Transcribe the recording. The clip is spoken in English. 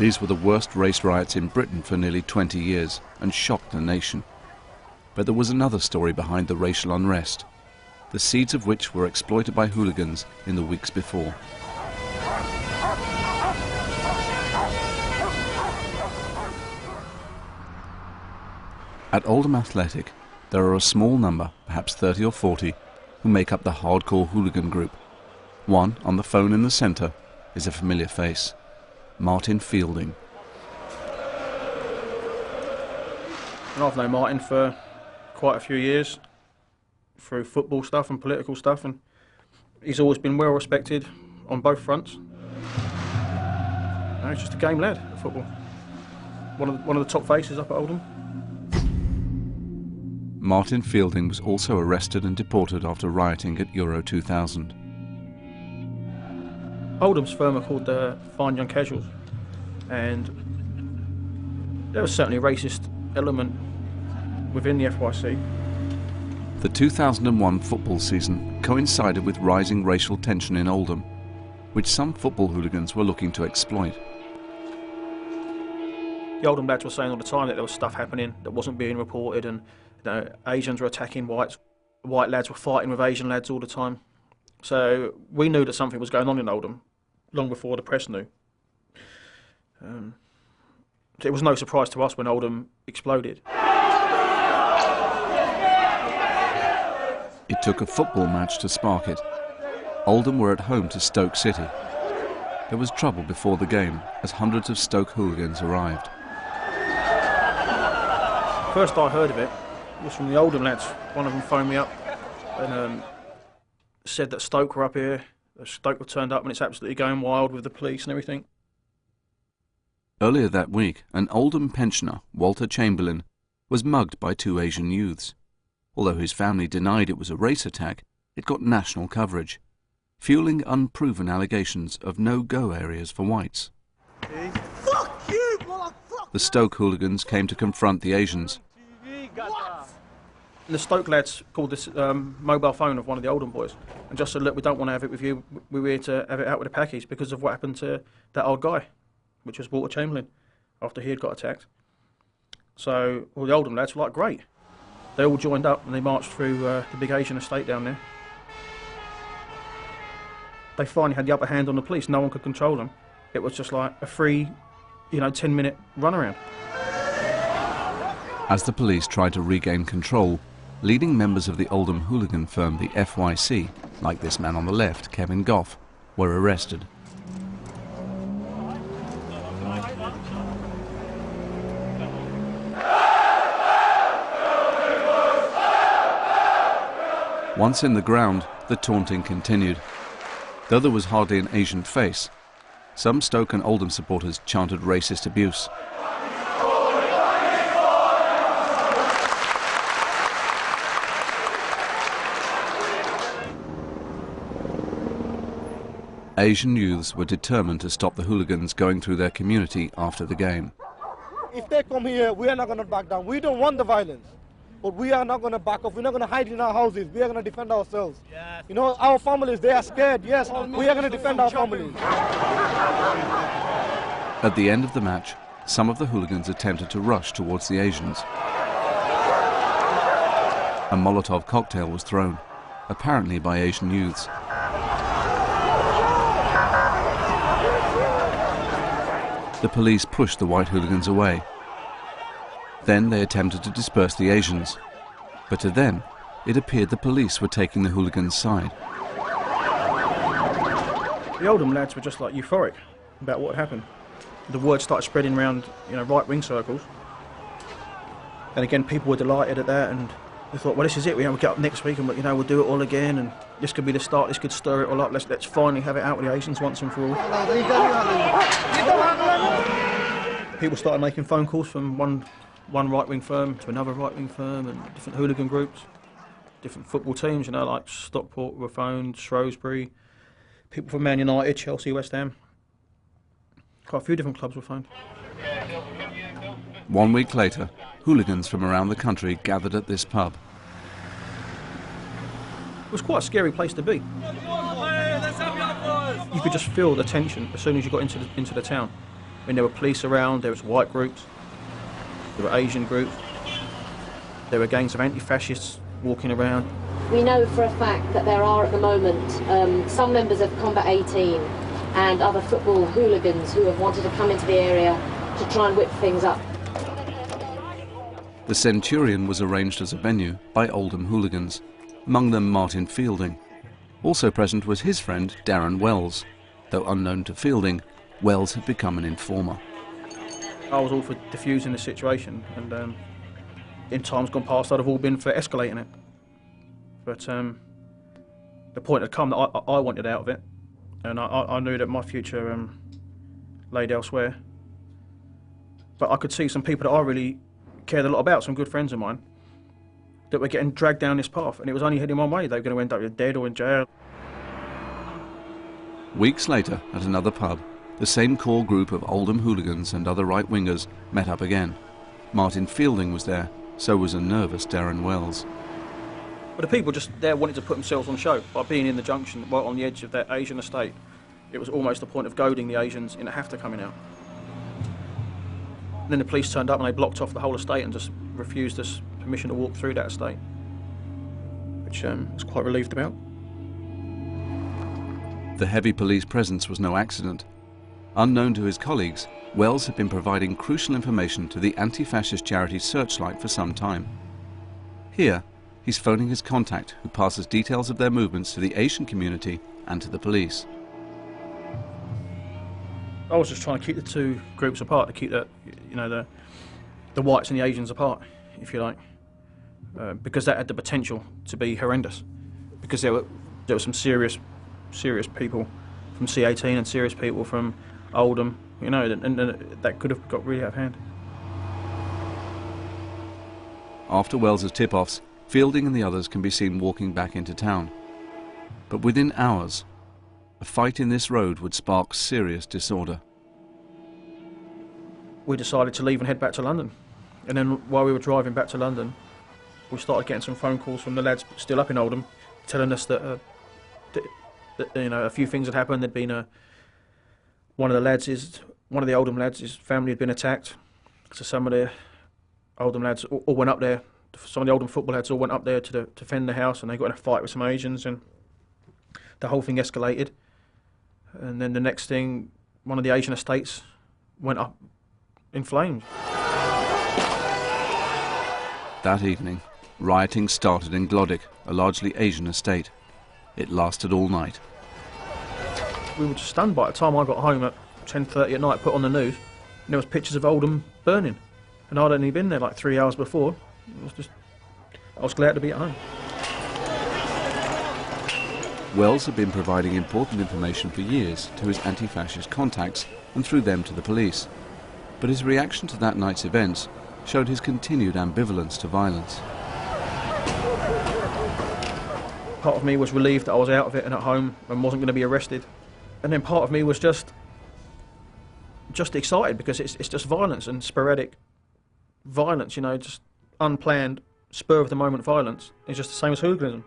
These were the worst race riots in Britain for nearly 20 years and shocked the nation. But there was another story behind the racial unrest, the seeds of which were exploited by hooligans in the weeks before. At Oldham Athletic, there are a small number, perhaps 30 or 40, who make up the hardcore hooligan group. One, on the phone in the centre, is a familiar face: Martin Fielding. And I've known Martin for quite a few years, through football stuff and political stuff, and he's always been well respected on both fronts. He's just a game lad at football. One of the top faces up at Oldham. Martin Fielding was also arrested and deported after rioting at Euro 2000. Oldham's firm are called the Fine Young Casuals, and there was certainly a racist element within the FYC. The 2001 football season coincided with rising racial tension in Oldham, which some football hooligans were looking to exploit. The Oldham lads were saying all the time that there was stuff happening that wasn't being reported, and Asians were attacking whites, white lads were fighting with Asian lads all the time. So we knew that something was going on in Oldham long before the press knew. It was no surprise to us when Oldham exploded. It took a football match to spark it. Oldham were at home to Stoke City. There was trouble before the game as hundreds of Stoke hooligans arrived. First I heard of it was from the Oldham lads. One of them phoned me up and said that Stoke were up here. Stoke were turned up and it's absolutely going wild with the police and everything. Earlier that week, an Oldham pensioner, Walter Chamberlain, was mugged by two Asian youths. Although his family denied it was a race attack, it got national coverage, fueling unproven allegations of no-go areas for whites. Fuck you, the Stoke hooligans came to confront the Asians. What? And the Stoke lads called this mobile phone of one of the Oldham boys and just said, look, we don't want to have it with you, we were here to have it out with the packies because of what happened to that old guy, which was Walter Chamberlain, after he had got attacked. So all the Oldham lads were like, great. They all joined up and they marched through the big Asian estate down there. They finally had the upper hand on the police. No one could control them. It was just like a free, 10-minute runaround. As the police tried to regain control, leading members of the Oldham hooligan firm, the FYC, like this man on the left, Kevin Goff, were arrested. Once in the ground, the taunting continued. Though there was hardly an Asian face, some Stoke and Oldham supporters chanted racist abuse. Asian youths were determined to stop the hooligans going through their community after the game. If they come here, we are not going to back down. We don't want the violence. But we are not going to back off. We're not going to hide in our houses. We are going to defend ourselves. Yes. Our families, they are scared. Yes, we are going to defend our families. At the end of the match, some of the hooligans attempted to rush towards the Asians. A Molotov cocktail was thrown, apparently by Asian youths. The police pushed the white hooligans away. Then they attempted to disperse the Asians. But to them, it appeared the police were taking the hooligans' side. The Oldham lads were just like euphoric about what had happened. The word started spreading around, right-wing circles. And again, people were delighted at that, and they thought, well, this is it. We'll get up next week, and we'll do it all again, and this could be the start. This could stir it all up. Let's finally have it out with the Asians once and for all. People started making phone calls from one right-wing firm to another right-wing firm, and different hooligan groups, different football teams, like Stockport were phoned, Shrewsbury, people from Man United, Chelsea, West Ham. Quite a few different clubs were phoned. 1 week later, hooligans from around the country gathered at this pub. It was quite a scary place to be. You could just feel the tension as soon as you got into the town. I mean, there were police around, there was white groups, there were Asian groups, there were gangs of anti-fascists walking around. We know for a fact that there are at the moment some members of Combat 18 and other football hooligans who have wanted to come into the area to try and whip things up. The Centurion was arranged as a venue by Oldham hooligans, among them Martin Fielding. Also present was his friend Darren Wells. Though unknown to Fielding, Wells had become an informer. I was all for diffusing the situation, and in times gone past I'd have all been for escalating it. But the point had come that I wanted out of it, and I knew that my future laid elsewhere. But I could see some people that I really cared a lot about, some good friends of mine, that were getting dragged down this path, and it was only heading one way. They were going to end up either dead or in jail. Weeks later, at another pub, the same core group of Oldham hooligans and other right-wingers met up again. Martin Fielding was there, so was a nervous Darren Wells. But the people just there wanted to put themselves on show by being in the junction, right on the edge of that Asian estate. It was almost a point of goading the Asians into HAFTA coming out. And then the police turned up and they blocked off the whole estate and just refused us permission to walk through that estate, which I was quite relieved about. The heavy police presence was no accident. Unknown to his colleagues, Wells had been providing crucial information to the anti-fascist charity Searchlight for some time. Here, he's phoning his contact, who passes details of their movements to the Asian community and to the police. I was just trying to keep the two groups apart, to keep the whites and the Asians apart, if you like, because that had the potential to be horrendous. Because there were some serious people from C18 and serious people from Oldham, and that could have got really out of hand. After Wells's tip-offs, Fielding and the others can be seen walking back into town. But within hours, a fight in this road would spark serious disorder. We decided to leave and head back to London. And then while we were driving back to London, we started getting some phone calls from the lads still up in Oldham, telling us that, a few things had happened. There'd been one of the Oldham lads, his family had been attacked. So some of the Oldham lads all went up there. Some of the Oldham football lads all went up there to defend the house, and they got in a fight with some Asians, and the whole thing escalated. And then the next thing, one of the Asian estates went up in flames. That evening, rioting started in Glodick, a largely Asian estate. It lasted all night. We were just stunned by it. The time I got home at 10:30 at night, put on the news, and there was pictures of Oldham burning. And I'd only been there like 3 hours before. I was glad to be at home. Wells had been providing important information for years to his anti-fascist contacts and through them to the police. But his reaction to that night's events showed his continued ambivalence to violence. Part of me was relieved that I was out of it and at home and wasn't going to be arrested. And then part of me was just excited, because it's just violence and sporadic violence, just unplanned, spur-of-the-moment violence. It's just the same as hooliganism.